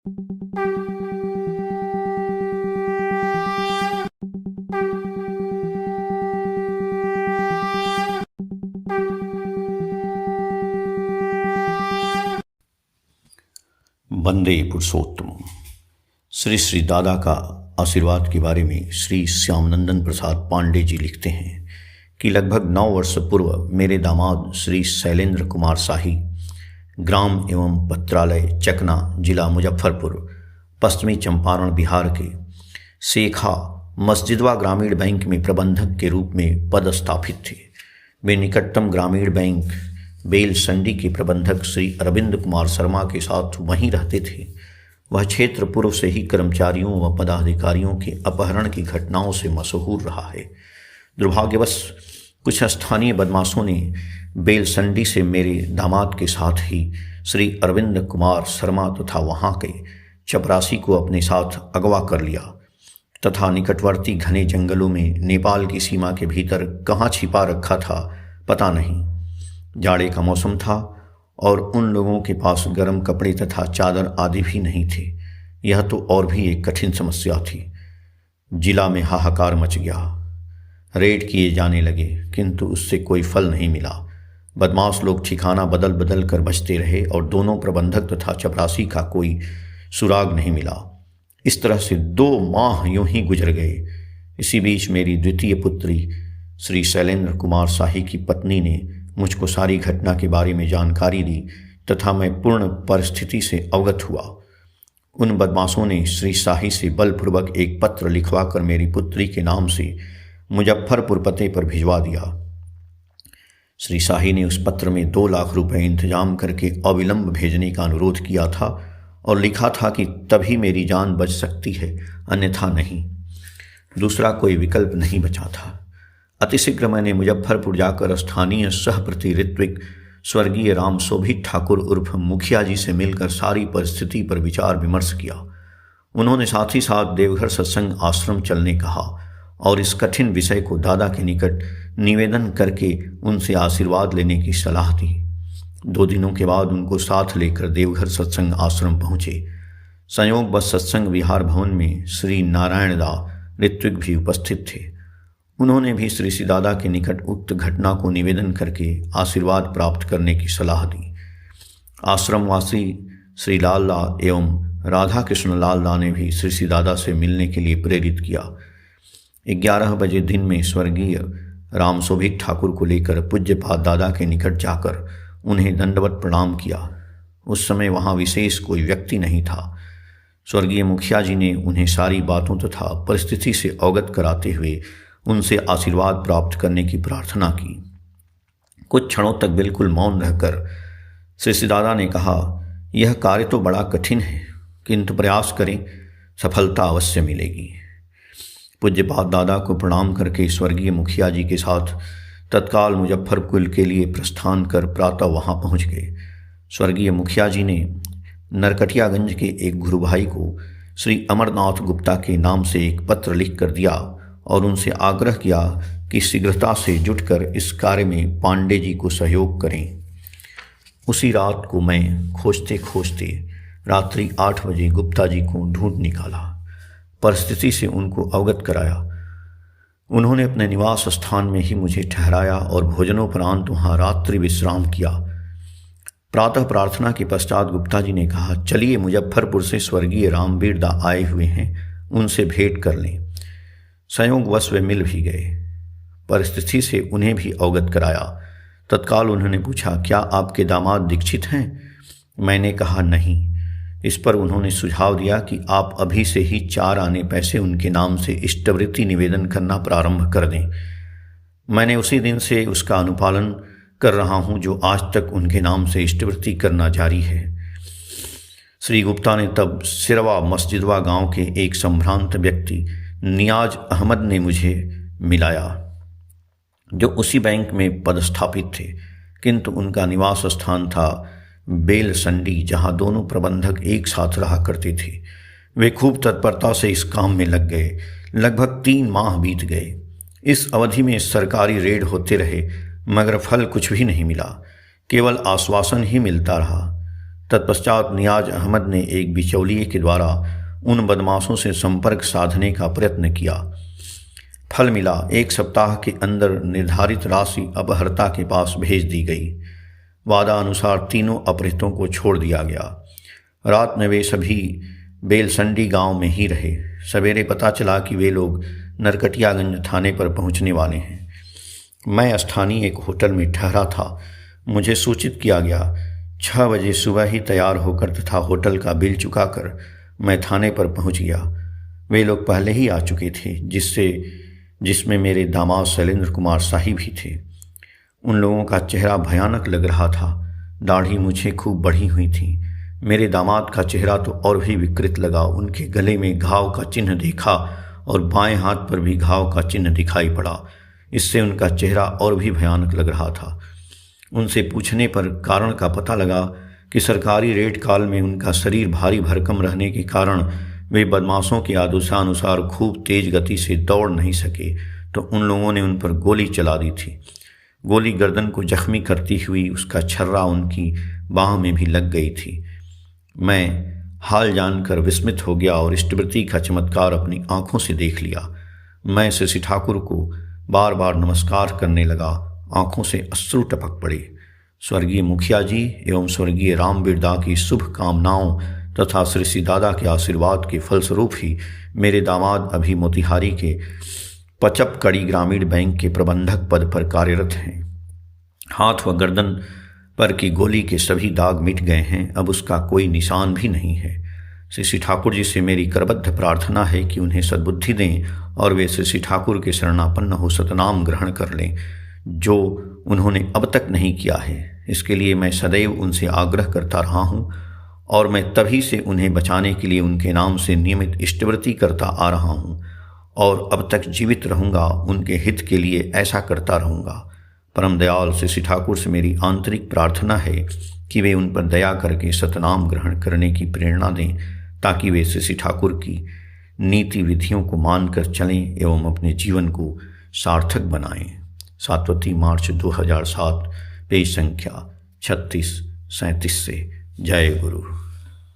वंदे पुरुषोत्तम। श्री श्री दादा का आशीर्वाद के बारे में श्री श्यामनंदन प्रसाद पांडे जी लिखते हैं कि लगभग 9 वर्ष पूर्व मेरे दामाद श्री शैलेंद्र कुमार शाही, ग्राम एवं पत्रालय चकना, जिला मुजफ्फरपुर, पश्चिमी चंपारण, बिहार के शेखा मस्जिदवा ग्रामीण बैंक में प्रबंधक के रूप में पदस्थापित थे। वे निकटतम ग्रामीण बैंक बेल संडी के प्रबंधक श्री अरविंद कुमार शर्मा के साथ वहीं रहते थे। वह क्षेत्र पूर्व से ही कर्मचारियों व पदाधिकारियों के अपहरण की घटनाओं से मशहूर रहा है। दुर्भाग्यवश कुछ स्थानीय बदमाशों ने बेल संडी से मेरे दामाद के साथ ही श्री अरविंद कुमार शर्मा तथा वहाँ के चपरासी को अपने साथ अगवा कर लिया तथा निकटवर्ती घने जंगलों में नेपाल की सीमा के भीतर कहाँ छिपा रखा था पता नहीं। जाड़े का मौसम था और उन लोगों के पास गर्म कपड़े तथा चादर आदि भी नहीं थे। यह तो और भी एक कठिन समस्या थी। जिला में हाहाकार मच गया। रेड किए जाने लगे किंतु उससे कोई फल नहीं मिला। बदमाश लोग ठिकाना बदल बदल कर बचते रहे और दोनों प्रबंधक तथा चपरासी का कोई सुराग नहीं मिला। इस तरह से 2 माह यूं ही गुजर गए। इसी बीच मेरी द्वितीय पुत्री श्री शैलेंद्र कुमार शाही की पत्नी ने मुझको सारी घटना के बारे में जानकारी दी तथा मैं पूर्ण परिस्थिति से अवगत हुआ। उन बदमाशों ने श्री शाही से बलपूर्वक एक पत्र लिखवाकर मेरी पुत्री के नाम से मुजफ्फरपुर पते पर भिजवा दिया। श्री शाही ने उस पत्र में 2 लाख रुपए इंतजाम करके अविलंब भेजने का अनुरोध किया था और लिखा था कि तभी मेरी जान बच सकती है, अन्यथा नहीं। दूसरा कोई विकल्प नहीं बचा था। अतिशीघ्र मैंने मुजफ्फरपुर जाकर स्थानीय सहप्रति ऋत्विक स्वर्गीय राम शोभित ठाकुर उर्फ मुखिया जी से मिलकर सारी परिस्थिति पर विचार विमर्श किया। उन्होंने साथ ही साथ देवघर सत्संग आश्रम चलने कहा और इस कठिन विषय को दादा के निकट निवेदन करके उनसे आशीर्वाद लेने की सलाह दी। 2 दिनों के बाद उनको साथ लेकर देवघर सत्संग आश्रम पहुँचे। संयोग बस सत्संग विहार भवन में श्री नारायण दा ऋत्विक भी उपस्थित थे। उन्होंने भी श्री श्री दादा के निकट उक्त घटना को निवेदन करके आशीर्वाद प्राप्त करने की सलाह दी। आश्रमवासी श्री लाल दा एवं राधा कृष्ण लाल दा ने भी श्री श्री दादा से मिलने के लिए प्रेरित किया। 11 बजे दिन में स्वर्गीय राम शोभित ठाकुर को लेकर पूज्यपाद दादा के निकट जाकर उन्हें दंडवत प्रणाम किया। उस समय वहाँ विशेष कोई व्यक्ति नहीं था। स्वर्गीय मुखिया जी ने उन्हें सारी बातों तथा परिस्थिति से अवगत कराते हुए उनसे आशीर्वाद प्राप्त करने की प्रार्थना की। कुछ क्षणों तक बिल्कुल मौन रहकर श्री श्री दादा ने कहा, यह कार्य तो बड़ा कठिन है किंतु प्रयास करें, सफलता अवश्य मिलेगी। पूज्यपाद दादा को प्रणाम करके स्वर्गीय मुखिया जी के साथ तत्काल मुजफ्फरपुर के लिए प्रस्थान कर प्रातः वहाँ पहुँच गए। स्वर्गीय मुखिया जी ने नरकटियागंज के एक गुरु भाई को श्री अमरनाथ गुप्ता के नाम से एक पत्र लिख कर दिया और उनसे आग्रह किया कि शीघ्रता से जुटकर इस कार्य में पांडे जी को सहयोग करें। उसी रात को मैं खोजते खोजते रात्रि 8 बजे गुप्ता जी को ढूंढ निकाला, परिस्थिति से उनको अवगत कराया। उन्होंने अपने निवास स्थान में ही मुझे ठहराया और भोजनोपरांत वहाँ रात्रि विश्राम किया। प्रातः प्रार्थना के पश्चात गुप्ता जी ने कहा, चलिए मुजफ्फरपुर से स्वर्गीय रामवीर दा आए हुए हैं, उनसे भेंट कर लें। संयोगवश वे मिल भी गए। परिस्थिति से उन्हें भी अवगत कराया। तत्काल उन्होंने पूछा, क्या आपके दामाद दीक्षित हैं? मैंने कहा नहीं। इस पर उन्होंने सुझाव दिया कि आप अभी से ही 4 आने पैसे उनके नाम से इष्टवृत्ति निवेदन करना प्रारंभ कर दें। मैंने उसी दिन से उसका अनुपालन कर रहा हूं जो आज तक उनके नाम से इष्टवृत्ति करना जारी है। श्री गुप्ता ने तब सिरवा मस्जिदवा गांव के एक संभ्रांत व्यक्ति नियाज अहमद ने मुझे मिलाया, जो उसी बैंक में पदस्थापित थे किंतु उनका निवास स्थान था बेल संडी, जहां दोनों प्रबंधक एक साथ रहा करते थे। वे खूब तत्परता से इस काम में लग गए। लगभग 3 माह बीत गए। इस अवधि में सरकारी रेड होते रहे मगर फल कुछ भी नहीं मिला, केवल आश्वासन ही मिलता रहा। तत्पश्चात नियाज अहमद ने एक बिचौलिए के द्वारा उन बदमाशों से संपर्क साधने का प्रयत्न किया। फल मिला, 1 सप्ताह के अंदर निर्धारित राशि अपहर्ता के पास भेज दी गई। वादा अनुसार तीनों अपहृतों को छोड़ दिया गया। रात में वे सभी बेलसंडी गांव में ही रहे। सवेरे पता चला कि वे लोग नरकटियागंज थाने पर पहुंचने वाले हैं। मैं स्थानीय एक होटल में ठहरा था। मुझे सूचित किया गया। 6 बजे सुबह ही तैयार होकर तथा होटल का बिल चुकाकर मैं थाने पर पहुंच गया। वे लोग पहले ही आ चुके थे, जिसमें मेरे दामाद शैलेंद्र कुमार शाही भी थे। उन लोगों का चेहरा भयानक लग रहा था। दाढ़ी मुझे खूब बढ़ी हुई थी। मेरे दामाद का चेहरा तो और भी विकृत लगा। उनके गले में घाव का चिन्ह देखा और बाएं हाथ पर भी घाव का चिन्ह दिखाई पड़ा। इससे उनका चेहरा और भी भयानक लग रहा था। उनसे पूछने पर कारण का पता लगा कि सरकारी रेड काल में उनका शरीर भारी भरकम रहने के कारण वे बदमाशों के आदेशानुसार खूब तेज गति से दौड़ नहीं सके, तो उन लोगों ने उन पर गोली चला दी थी। गोली गर्दन को जख्मी करती हुई उसका छर्रा उनकी बाह में भी लग गई थी। मैं हाल जानकर विस्मित हो गया और इष्टवृत्ति का चमत्कार अपनी आंखों से देख लिया। मैं शशि ठाकुर को बार बार नमस्कार करने लगा। आंखों से अश्रु टपक पड़े। स्वर्गीय मुखिया जी एवं स्वर्गीय राम बिरदा की शुभ कामनाओं तथा श्री दादा के आशीर्वाद के फलस्वरूप ही मेरे दामाद अभी मोतिहारी के पचपकड़ी ग्रामीण बैंक के प्रबंधक पद पर कार्यरत हैं। हाथ व गर्दन पर की गोली के सभी दाग मिट गए हैं। अब उसका कोई निशान भी नहीं है। श्री ठाकुर जी से मेरी करबद्ध प्रार्थना है कि उन्हें सद्बुद्धि दें और वे श्री ठाकुर के शरणापन्न हो सतनाम ग्रहण कर लें, जो उन्होंने अब तक नहीं किया है। इसके लिए मैं सदैव उनसे आग्रह करता रहा हूँ और मैं तभी से उन्हें बचाने के लिए उनके नाम से नियमित इष्टवृत्ति करता आ रहा हूँ और अब तक जीवित रहूँगा। उनके हित के लिए ऐसा करता रहूँगा। परम दयाल श्री ठाकुर से मेरी आंतरिक प्रार्थना है कि वे उन पर दया करके सतनाम ग्रहण करने की प्रेरणा दें, ताकि वे श्री ठाकुर की नीति विधियों को मानकर चलें एवं अपने जीवन को सार्थक बनाएं। 7 मार्च 2007, पेज संख्या 36-37 से। जय गुरु।